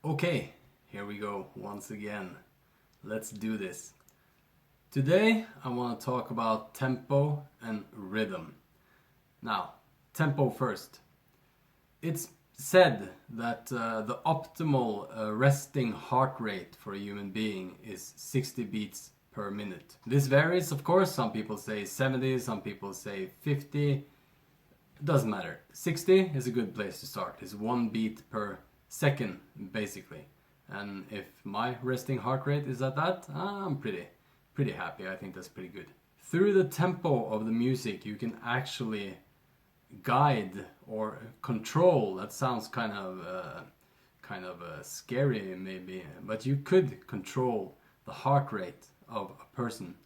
Okay, here we go once again. Let's do this. Today I want to talk about tempo and rhythm. Now, tempo first. It's said that the optimal resting heart rate for a human being is 60 beats per minute. This varies, of course. Some people say 70, some people say 50. It doesn't matter. 60 is a good place to start. It's 1 beat per second, basically. And if my resting heart rate is at that, I'm pretty happy. I think that's pretty good. Through the tempo of the music, you can actually guide or control. That sounds kind of scary, maybe, but you could control the heart rate of a person.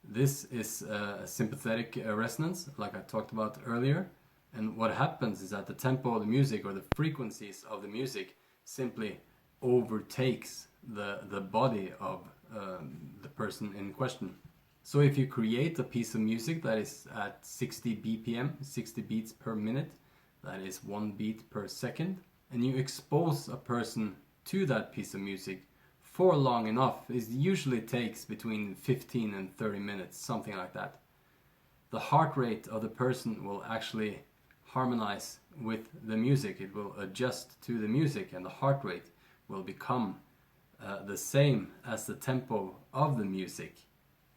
This is a sympathetic resonance, like I talked about earlier. And what happens is that the tempo of the music or the frequencies of the music simply overtakes the body of the person in question. So if you create a piece of music that is at 60 BPM, 60 beats per minute, that is 1 beat per second, and you expose a person to that piece of music for long enough, it usually takes between 15 and 30 minutes, something like that. The heart rate of the person will actually harmonize with the music. It will adjust to the music, and the heart rate will become the same as the tempo of the music.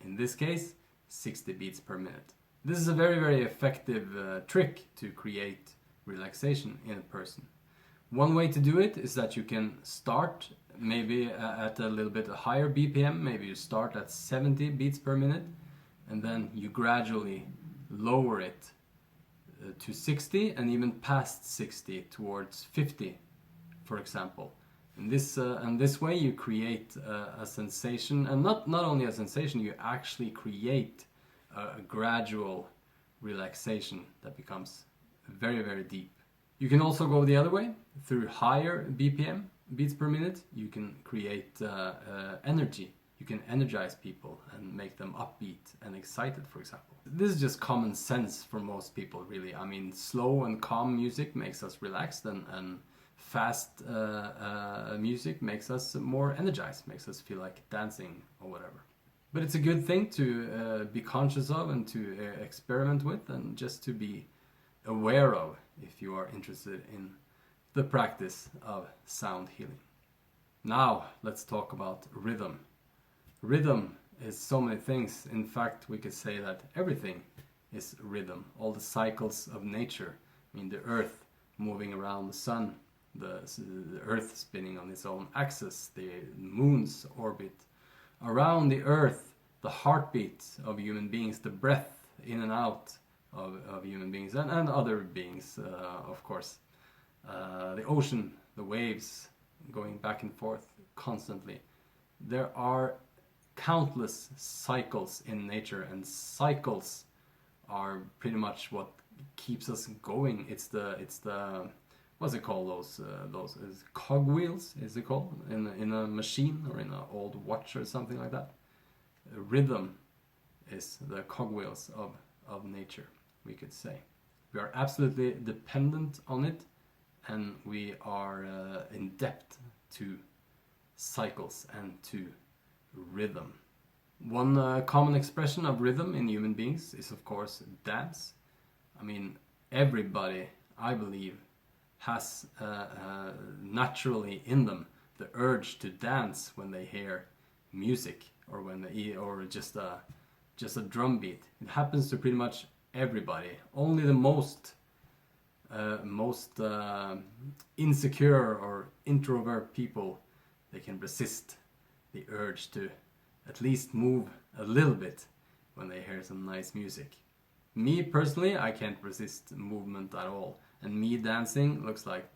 In this case, 60 beats per minute. This is a very effective trick to create relaxation in a person. One way to do it is that you can start maybe at a little bit higher BPM. Maybe you start at 70 beats per minute and then you gradually lower it to 60 and even past 60 towards 50, for example. And this way you create a sensation, and not only a sensation, you actually create a gradual relaxation that becomes very deep. You can also go the other way. Through higher BPM, beats per minute, you can create energy. You can energize people and make them upbeat and excited, for example. This is just common sense for most people, really. I mean, slow and calm music makes us relaxed, and fast music makes us more energized, makes us feel like dancing or whatever. But it's a good thing to be conscious of and to experiment with, and just to be aware of if you are interested in the practice of sound healing. Now let's talk about rhythm. Rhythm is so many things. In fact, we could say that everything is rhythm. All the cycles of nature. I mean, the earth moving around the sun, the earth spinning on its own axis, the moon's orbit around the earth, the heartbeat of human beings, the breath in and out of human beings and other beings, of course. The ocean, the waves going back and forth constantly. There are countless cycles in nature, and cycles are pretty much what keeps us going. It's the what's it called, those is cogwheels, is it called, in a machine or in an old watch or something like that. Rhythm is the cogwheels of nature, we could say. We are absolutely dependent on it, and we are in debt to cycles and to rhythm. One common expression of rhythm in human beings is, of course, dance. I mean, everybody, I believe, has naturally in them the urge to dance when they hear music, or when they, or just a drum beat. It happens to pretty much everybody. Only the most insecure or introvert people, they can resist the urge to at least move a little bit when they hear some nice music. Me personally, I can't resist movement at all, and me dancing looks like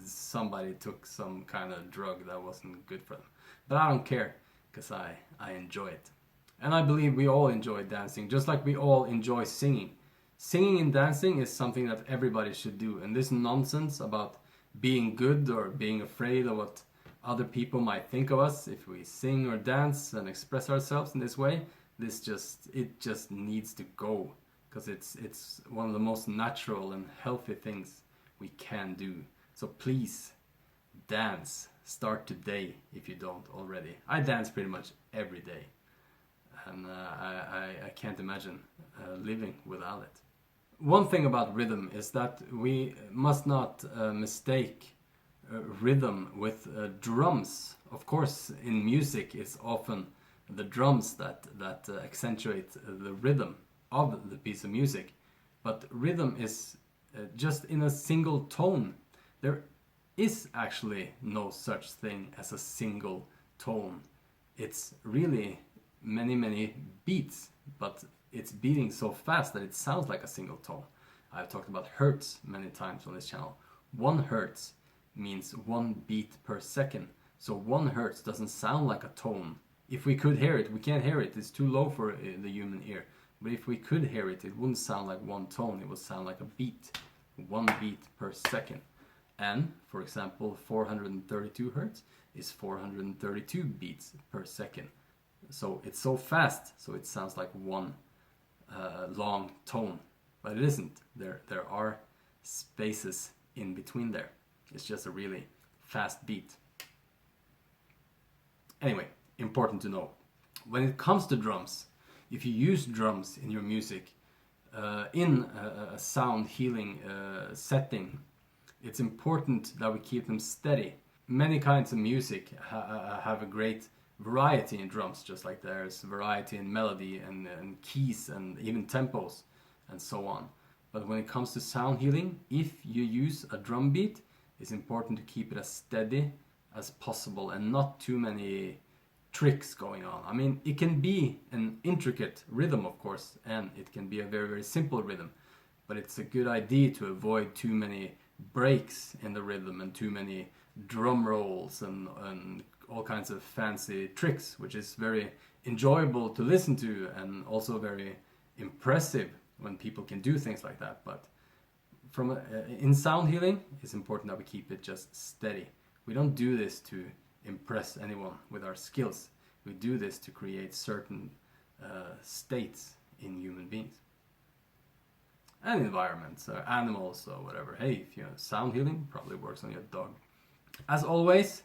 somebody took some kind of drug that wasn't good for them. But I don't care, because I enjoy it. And I believe we all enjoy dancing, just like we all enjoy singing. Singing and dancing is something that everybody should do, and this nonsense about being good or being afraid of what other people might think of us if we sing or dance and express ourselves in this way, it just needs to go, because it's one of the most natural and healthy things we can do. So please dance, Start today if you don't already. I dance pretty much every day, and I can't imagine living without it. One thing about rhythm is that we must not mistake rhythm with drums. Of course, in music, it's often the drums that accentuate the rhythm of the piece of music. But rhythm is just in a single tone. There is actually no such thing as a single tone. It's really many beats, but it's beating so fast that it sounds like a single tone. I've talked about hertz many times on this channel. 1 hertz means 1 beat per second. So 1 hertz doesn't sound like a tone. If we could hear it, we can't hear it. It's too low for the human ear. But if we could hear it, it wouldn't sound like 1 tone. It would sound like a beat. 1 beat per second. And, for example, 432 hertz is 432 beats per second. So it's so fast, so it sounds like 1 long tone. But it isn't. There are spaces in between there. It's just a really fast beat. Anyway, important to know. When it comes to drums, if you use drums in your music, in a sound healing setting, it's important that we keep them steady. Many kinds of music have a great variety in drums, just like there's variety in melody and keys and even tempos and so on. But when it comes to sound healing, if you use a drum beat, it's important to keep it as steady as possible and not too many tricks going on. I mean, it can be an intricate rhythm, of course, and it can be a very simple rhythm, but it's a good idea to avoid too many breaks in the rhythm and too many drum rolls and all kinds of fancy tricks, which is very enjoyable to listen to and also very impressive when people can do things like that. But in sound healing, it's important that we keep it just steady. We don't do this to impress anyone with our skills. We do this to create certain states in human beings and environments, animals or whatever. Hey, if you know, sound healing probably works on your dog. As always,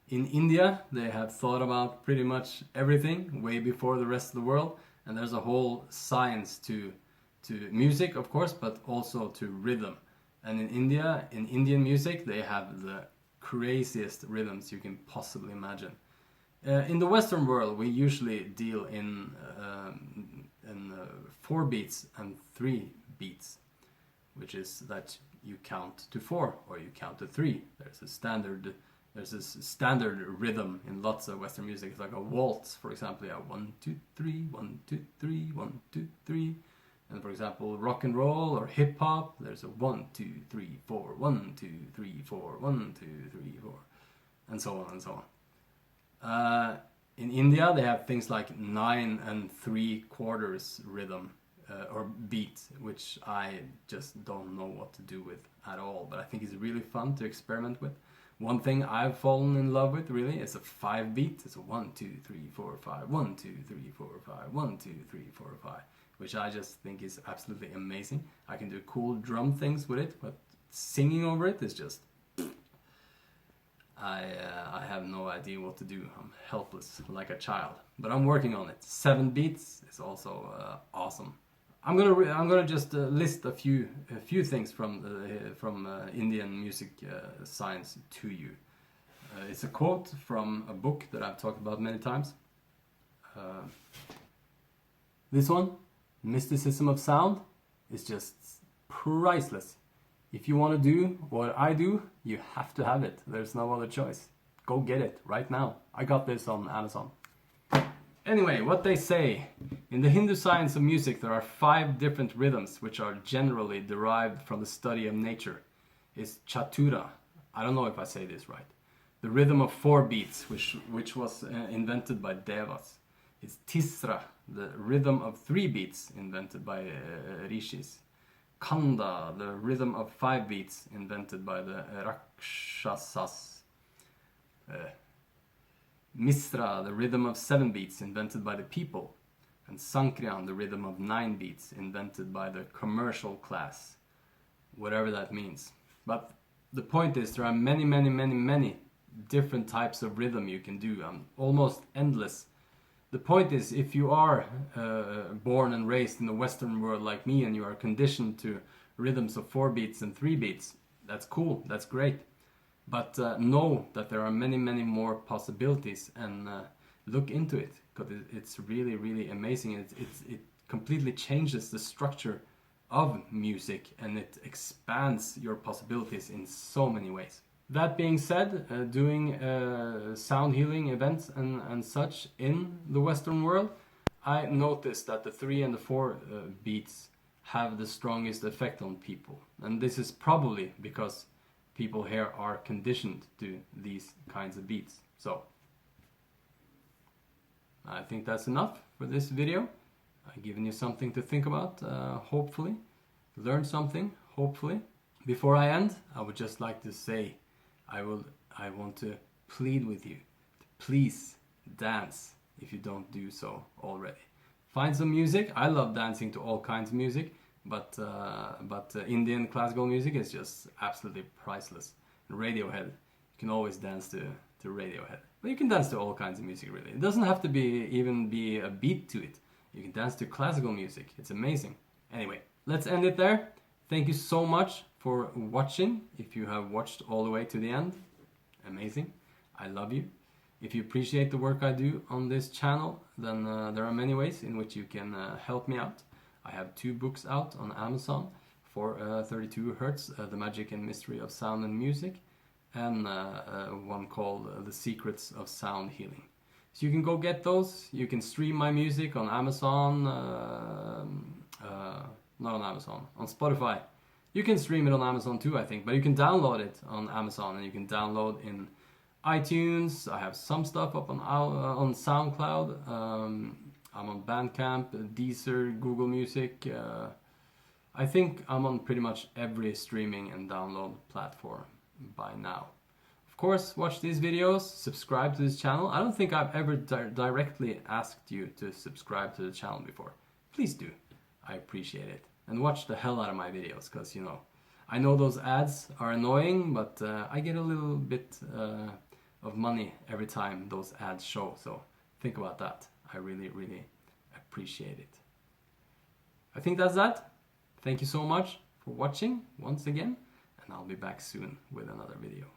in India, they have thought about pretty much everything way before the rest of the world, and there's a whole science to music, of course, but also to rhythm. And in India, in Indian music, they have the craziest rhythms you can possibly imagine. In the Western world, we usually deal in 4 beats and 3 beats, which is that you count to 4 or you count to 3. There's this standard rhythm in lots of Western music. It's like a waltz, for example. Yeah, 1 2 3, 1 2 3, 1 2 3. And for example, rock and roll or hip hop, there's a 1 2 3 4, 1 2 3 4, 1 2 3 4, and so on and so on. In India, they have things like 9 3/4 rhythm or beat, which I just don't know what to do with at all. But I think it's really fun to experiment with. One thing I've fallen in love with really is a 5 beat. It's a 1 2 3 4 5, 1 2 3 4 5, 1 2 3 4 5. Which I just think is absolutely amazing. I can do cool drum things with it, but singing over it is just... I have no idea what to do. I'm helpless like a child, but I'm working on it. 7 beats is also awesome. I'm gonna just list a few things from Indian music science to you. It's a quote from a book that I've talked about many times. This one. Mysticism of Sound is just priceless. If you want to do what I do, you have to have it. There's no other choice. Go get it right now. I got this on Amazon. Anyway, what they say. In the Hindu science of music, there are 5 different rhythms which are generally derived from the study of nature. It's Chatura. I don't know if I say this right. The rhythm of 4 beats, which was invented by Devas. It's Tisra, the rhythm of 3 beats invented by Rishis. Kanda, the rhythm of 5 beats invented by the Rakshasas. Misra, the rhythm of 7 beats invented by the people. And Sankriyan, the rhythm of 9 beats invented by the commercial class. Whatever that means. But the point is, there are many different types of rhythm you can do, almost endless. The point is, if you are born and raised in the Western world like me, and you are conditioned to rhythms of 4 beats and 3 beats, that's cool, that's great. But know that there are many, many more possibilities, and look into it, because it's really, really amazing. It completely changes the structure of music, and it expands your possibilities in so many ways. That being said, doing sound healing events and such in the Western world, I noticed that the 3 and the 4 beats have the strongest effect on people. And this is probably because people here are conditioned to these kinds of beats. So, I think that's enough for this video. I've given you something to think about, hopefully. Learn something, hopefully. Before I end, I would just like to say, I want to plead with you to please dance if you don't do so already. Find some music. I love dancing to all kinds of music, but Indian classical music is just absolutely priceless. And Radiohead, you can always dance to Radiohead. But you can dance to all kinds of music, really. It doesn't have to even be a beat to it. You can dance to classical music. It's amazing. Anyway, let's end it there. Thank you so much for watching. If you have watched all the way to the end, amazing. I love you. If you appreciate the work I do on this channel, then there are many ways in which you can help me out. I have 2 books out on Amazon for 32 Hertz, The Magic and Mystery of Sound and Music, and one called The Secrets of Sound Healing. So you can go get those. You can stream my music on Amazon, not on Amazon, on Spotify. You can stream it on Amazon too, I think, but you can download it on Amazon, and you can download in iTunes. I have some stuff up on SoundCloud. I'm on Bandcamp, Deezer, Google Music. I think I'm on pretty much every streaming and download platform by now. Of course, watch these videos, subscribe to this channel. I don't think I've ever directly asked you to subscribe to the channel before. Please do. I appreciate it. And watch the hell out of my videos, because, you know, I know those ads are annoying, but I get a little bit of money every time those ads show. So think about that. I really, really appreciate it. I think that's that. Thank you so much for watching once again, and I'll be back soon with another video.